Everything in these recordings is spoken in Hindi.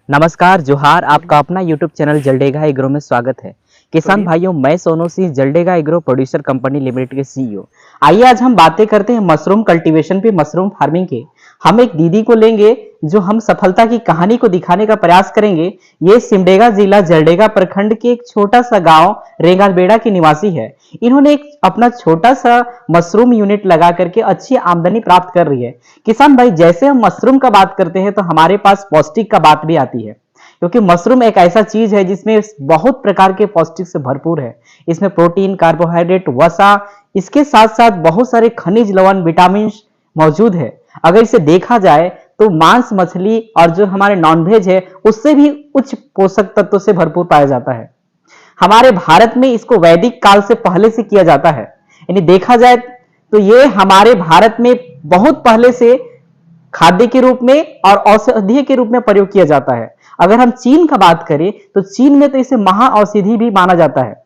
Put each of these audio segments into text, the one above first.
नमस्कार जोहार। आपका अपना YouTube चैनल जलडेगा एग्रो में स्वागत है। किसान भाइयों, मैं Sonu Singh, Jaldega agro producer company limited के CEO। आइए आज हम बातें करते हैं मशरूम कल्टीवेशन पे, मशरूम फार्मिंग के। हम एक दीदी को लेंगे जो हम सफलता की कहानी को दिखाने का प्रयास करेंगे। ये सिमडेगा जिला जलडेगा प्रखंड के एक छोटा सा गांव रेंगालबेड़ा की निवासी है। इन्होंने एक अपना छोटा सा मशरूम यूनिट लगा करके अच्छी आमदनी प्राप्त कर रही है। किसान भाई, जैसे हम मशरूम का बात करते हैं तो हमारे पास पौष्टिक का बात भी आती है, क्योंकि मशरूम एक ऐसा चीज है जिसमें बहुत प्रकार के पौष्टिक से भरपूर है। इसमें प्रोटीन, कार्बोहाइड्रेट, वसा, इसके साथ साथ बहुत सारे खनिज, लवण, विटामिन मौजूद है। अगर इसे देखा जाए तो मांस, मछली और जो हमारे नॉनवेज है उससे भी उच्च पोषक तत्वों से भरपूर पाया जाता है। हमारे भारत में इसको वैदिक काल से पहले से किया जाता है। यानी देखा जाए तो ये हमारे भारत में बहुत पहले से खाद्य के रूप में और औषधि के रूप में प्रयोग किया जाता है। अगर हम चीन का बात करें तो चीन में तो इसे महा औषधि भी माना जाता है।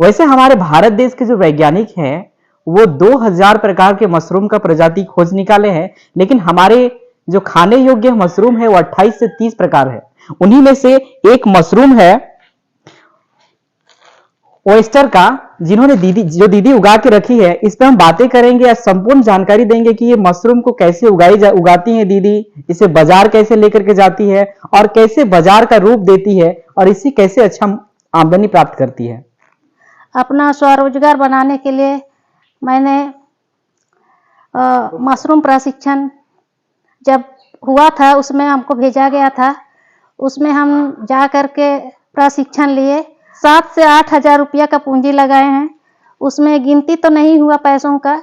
वैसे हमारे भारत देश के जो वैज्ञानिक हैं वो 2000 प्रकार के मशरूम का प्रजाति खोज निकाले हैं, लेकिन हमारे जो खाने योग्य मशरूम है वो 28 से 30 प्रकार है। उन्हीं में से एक मशरूम है ओएस्टर का, जिन्होंने दीदी उगा के रखी है। इस पे हम बातें करेंगे, संपूर्ण जानकारी देंगे कि ये मशरूम को कैसे उगाती है दीदी, इसे बाजार कैसे लेकर के जाती है और कैसे बाजार का रूप देती है और इसे कैसे अच्छा आमदनी प्राप्त करती है। अपना स्वरोजगार बनाने के लिए मैंने मशरूम प्रशिक्षण जब हुआ था उसमें हमको भेजा गया था। उसमें हम जा कर के प्रशिक्षण लिए। 7 से 8 हज़ार रुपया का पूंजी लगाए हैं। उसमें गिनती तो नहीं हुआ पैसों का,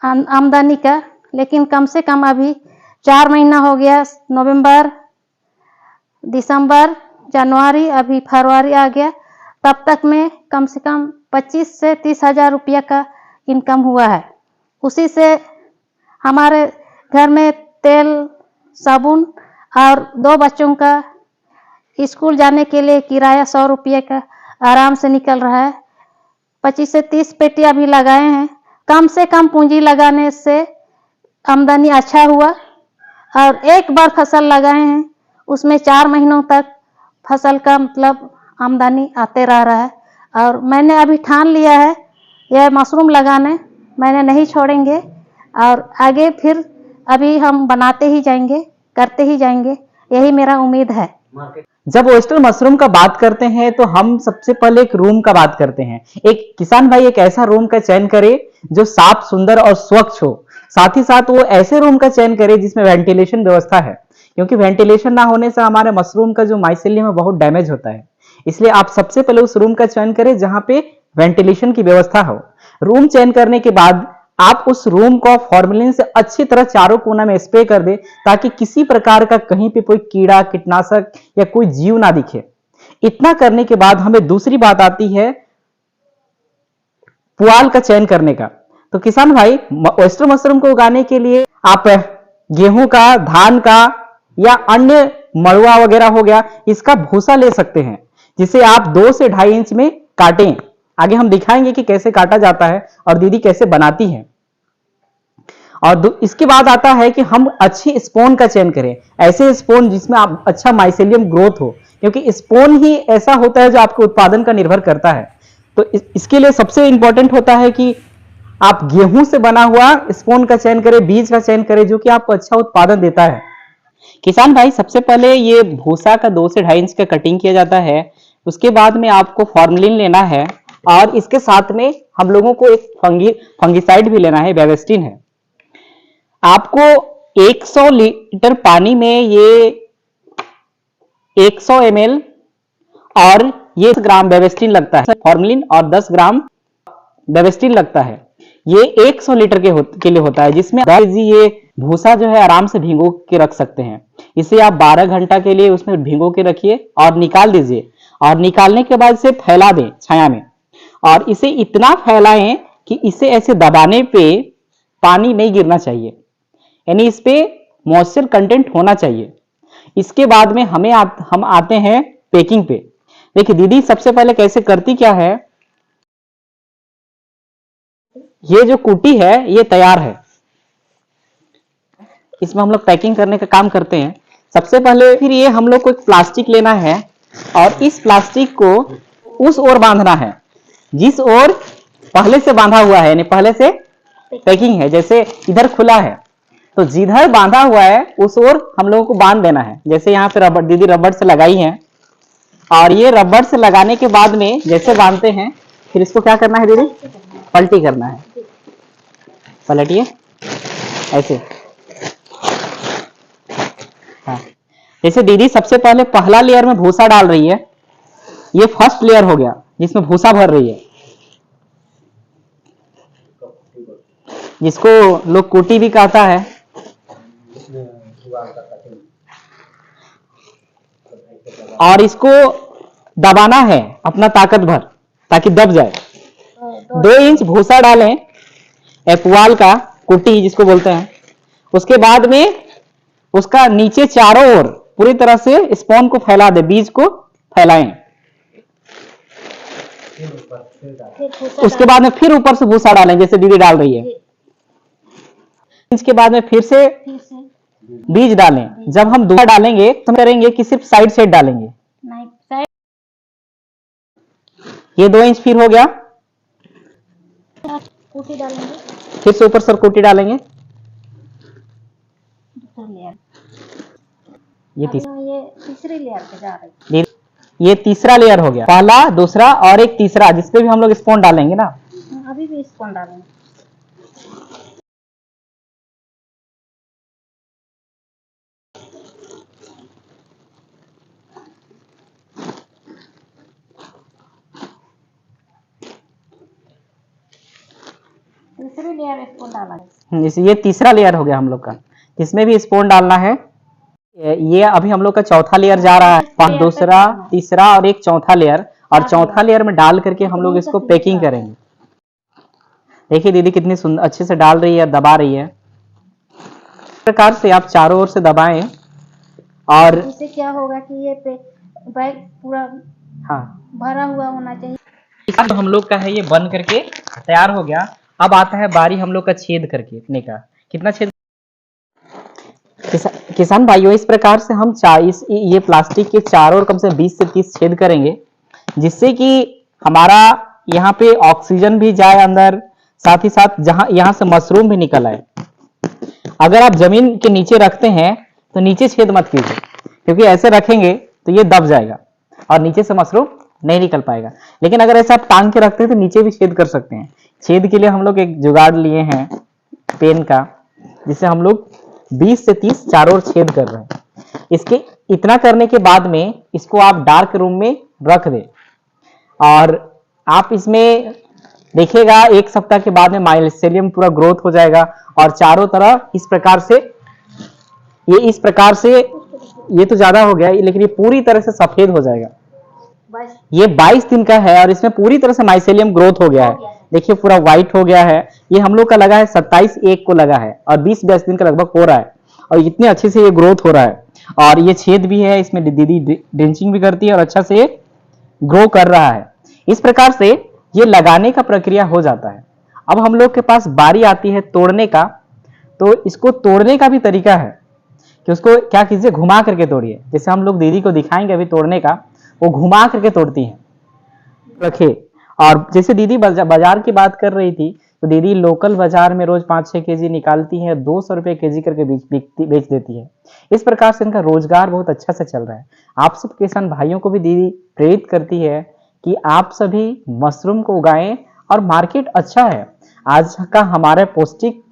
आमदनी का, लेकिन कम से कम अभी 4 महीना हो गया। नवंबर, दिसंबर, जनवरी, अभी फरवरी आ गया। तब तक में कम से कम 25 से 30 हज़ार रुपया का इनकम हुआ है। उसी से हमारे घर में तेल, साबुन और 2 बच्चों का स्कूल जाने के लिए किराया 100 रुपये का आराम से निकल रहा है। 25 से 30 पेटियां भी लगाए हैं। कम से कम पूंजी लगाने से आमदनी अच्छा हुआ। और एक बार फसल लगाए हैं उसमें 4 महीनों तक फसल का मतलब आमदनी आते रह रहा है। और मैंने अभी ठान लिया है यह मशरूम लगाने, मैंने नहीं छोड़ेंगे और आगे फिर अभी हम बनाते ही जाएंगे, करते ही जाएंगे, यही मेरा उम्मीद है। जब ओयस्टर मशरूम का बात करते हैं तो हम सबसे पहले एक रूम का बात करते हैं। एक किसान भाई एक ऐसा रूम का चयन करे जो साफ, सुंदर और स्वच्छ हो। साथ ही साथ वो ऐसे रूम का चयन करे जिसमें वेंटिलेशन व्यवस्था है, क्योंकि वेंटिलेशन ना होने से हमारे मशरूम का जो माइसेलियम है बहुत डैमेज होता है। इसलिए आप सबसे पहले उस रूम का चयन करें जहां पे वेंटिलेशन की व्यवस्था हो। रूम चयन करने के बाद आप उस रूम को फॉर्मेलिन से अच्छी तरह चारों कोना में स्प्रे कर दे, ताकि किसी प्रकार का कहीं पे कोई कीड़ा, कीटनाशक या कोई जीव ना दिखे। इतना करने के बाद हमें दूसरी बात आती है पुआल का चयन करने का। तो किसान भाई, ओयस्टर मशरूम को उगाने के लिए आप गेहूं का, धान का या अन्य मड़ुआ वगैरह हो गया, इसका भूसा ले सकते हैं, जिसे आप 2 से 2.5 इंच में काटें। आगे हम दिखाएंगे कि कैसे काटा जाता है और दीदी कैसे बनाती है। और इसके बाद आता है कि हम अच्छी स्पोन का चयन करें, ऐसे स्पोन जिसमें आप अच्छा माइसेलियम ग्रोथ हो, क्योंकि स्पोन ही ऐसा होता है जो आपके उत्पादन का निर्भर करता है। तो इसके लिए सबसे इंपॉर्टेंट होता है कि आप गेहूं से बना हुआ स्पोन का चयन करें, बीज का चयन करें, जो कि आपको अच्छा उत्पादन देता है। किसान भाई, सबसे पहले ये भूसा का 2 से 2.5 इंच का कटिंग किया जाता है। उसके बाद में आपको फॉर्मलिन लेना है और इसके साथ में हम लोगों को एक फंगिसाइड भी लेना है, बेवेस्टिन है। आपको 100 लीटर पानी में ये 100 ml और ये 10 ग्राम बेवेस्टिन लगता है फॉर्मलिन, और 10 ग्राम बेवेस्टिन लगता है। ये 100 लीटर के लिए होता है, जिसमें 10 kg ये भूसा जो है आराम से भिगो के रख सकते हैं। इसे आप 12 घंटा के लिए उसमें भिगो के रखिए और निकाल दीजिए। और निकालने के बाद इसे फैला दें छाया में, और इसे इतना फैलाएं कि इसे ऐसे दबाने पे पानी नहीं गिरना चाहिए, यानी इस पे मॉइस्चर कंटेंट होना चाहिए। इसके बाद में हम आते हैं पैकिंग पे। देखिए दीदी सबसे पहले कैसे करती क्या है, ये जो कुटी है ये तैयार है, इसमें हम लोग पैकिंग करने का काम करते हैं। सबसे पहले फिर ये हम लोग को एक प्लास्टिक लेना है और इस प्लास्टिक को उस ओर बांधना है जिस ओर पहले से बांधा हुआ है, यानी पहले से पैकिंग है। जैसे इधर खुला है तो जिधर बांधा हुआ है उस ओर हम लोगों को बांध देना है। जैसे यहाँ पे रबड़, दीदी रबड़ से लगाई है, और ये रबड़ से लगाने के बाद में जैसे बांधते हैं फिर इसको क्या करना है दीदी? पलटी करना है। पलटिए ऐसे। हाँ, जैसे दीदी सबसे पहले पहला लेयर में भूसा डाल रही है, ये फर्स्ट लेयर हो गया जिसमें भूसा भर रही है, जिसको लोग कुटी भी कहता है। और इसको दबाना है अपना ताकत भर ताकि दब जाए। 2 इंच भूसा डालें, एपुआल का कुटी जिसको बोलते हैं। उसके बाद में उसका नीचे चारों ओर पूरी तरह से स्पॉन को फैला दे, बीज को फैलाएं। उसके बाद में फिर ऊपर से भूसा डालें जैसे दीदी डाल रही है। इसके बाद में फिर से बीज डालें। जब हम दूसरा डालेंगे तो हम करेंगे कि सिर्फ साइड साइड डालेंगे। ये 2 इंच फिर हो गया। कुटी डालेंगे, फिर से ऊपर सर कुटी डालेंगे। ये तीसरी लेयर पे जा रही है। ये तीसरा लेयर हो गया, पहला, दूसरा और एक तीसरा, जिसपे भी हम लोग स्पॉन डालेंगे ना। अभी भी स्पॉन डालेंगे। तीसरी लेयर स्पॉन डाला है। ये तीसरा लेयर हो गया हम लोग का, इसमें भी स्पॉन डालना है। ये अभी हम लोग का चौथा लेयर जा रहा है, दूसरा, तीसरा और एक चौथा लेयर। और चौथा लेयर में डाल करके हम लोग इसको पैकिंग करेंगे। देखिए दीदी कितनी सुंदर अच्छे से डाल रही है, दबा रही है। इस प्रकार से आप चारों ओर से दबाएं और इससे क्या होगा कि ये बैग पूरा हाँ भरा हुआ होना चाहिए। अब हम लोग का है ये बन करके तैयार हो गया। अब आता है बारी हम लोग का छेद करके इतने का। कितना छेद? किसान भाइयों, इस प्रकार से हम ये प्लास्टिक के चारों ओर कम से 20 से 30 छेद करेंगे, जिससे कि हमारा यहाँ पे ऑक्सीजन भी जाए अंदर, साथ ही साथ जहां यहाँ से मशरूम भी निकल आए। अगर आप जमीन के नीचे रखते हैं तो नीचे छेद मत कीजिए, क्योंकि ऐसे रखेंगे तो ये दब जाएगा और नीचे से मशरूम नहीं निकल पाएगा। लेकिन अगर ऐसा आप टांग के रखते हैं तो नीचे भी छेद कर सकते हैं। छेद के लिए हम लोग एक जुगाड़ लिए हैं पेन का, जिससे हम लोग 20 से 30 चारों ओर छेद कर रहे हैं। इसके इतना करने के बाद में इसको आप डार्क रूम में रख दें और आप इसमें देखिएगा 1 सप्ताह के बाद में माइसेलियम पूरा ग्रोथ हो जाएगा और चारों तरफ इस प्रकार से ये तो ज्यादा हो गया, लेकिन ये पूरी तरह से सफेद हो जाएगा। ये 22 दिन का है और इसमें पूरी तरह से माइसेलियम ग्रोथ हो गया है। देखिए पूरा व्हाइट हो गया है। ये हम लोग का लगा है 27/1 को लगा है और 20-22 दिन का लगभग हो रहा है और इतने अच्छे से ये ग्रोथ हो रहा है। और ये छेद भी है, इसमें दीदी ड्रिंचिंग भी करती है और अच्छा से ग्रो कर रहा है। इस प्रकार से ये लगाने का प्रक्रिया हो जाता है। अब हम लोग के पास बारी आती है तोड़ने का। तो इसको तोड़ने का भी तरीका है कि उसको क्या कीजिए, घुमा करके तोड़िए। जैसे हम लोग दीदी को दिखाएंगे अभी तोड़ने का, वो घुमा करके तोड़ती है। रखे। और जैसे दीदी बाजार की बात कर रही थी, तो दीदी लोकल बाजार में रोज 5-6 केजी निकालती है, 200 रुपए केजी करके बेच देती है। इस प्रकार से इनका रोजगार बहुत अच्छा से चल रहा है। आप सब किसान भाइयों को भी दीदी प्रेरित करती है कि आप सभी मशरूम को उगाएं और मार्केट अच्छा है। आज का हमारे पौष्टिक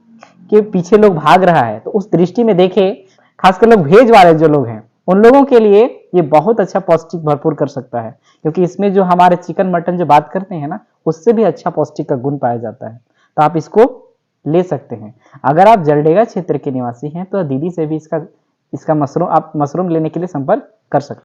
के पीछे लोग भाग रहा है, तो उस दृष्टि में देखें, खासकर लोग भेज वाले जो लोग हैं उन लोगों के लिए ये बहुत अच्छा पौष्टिक भरपूर कर सकता है, क्योंकि इसमें जो हमारे चिकन मटन जो बात करते हैं ना, उससे भी अच्छा पौष्टिक का गुण पाया जाता है। तो आप इसको ले सकते हैं। अगर आप जलडेगा क्षेत्र के निवासी हैं तो दीदी से भी इसका मशरूम लेने के लिए संपर्क कर सकते हैं।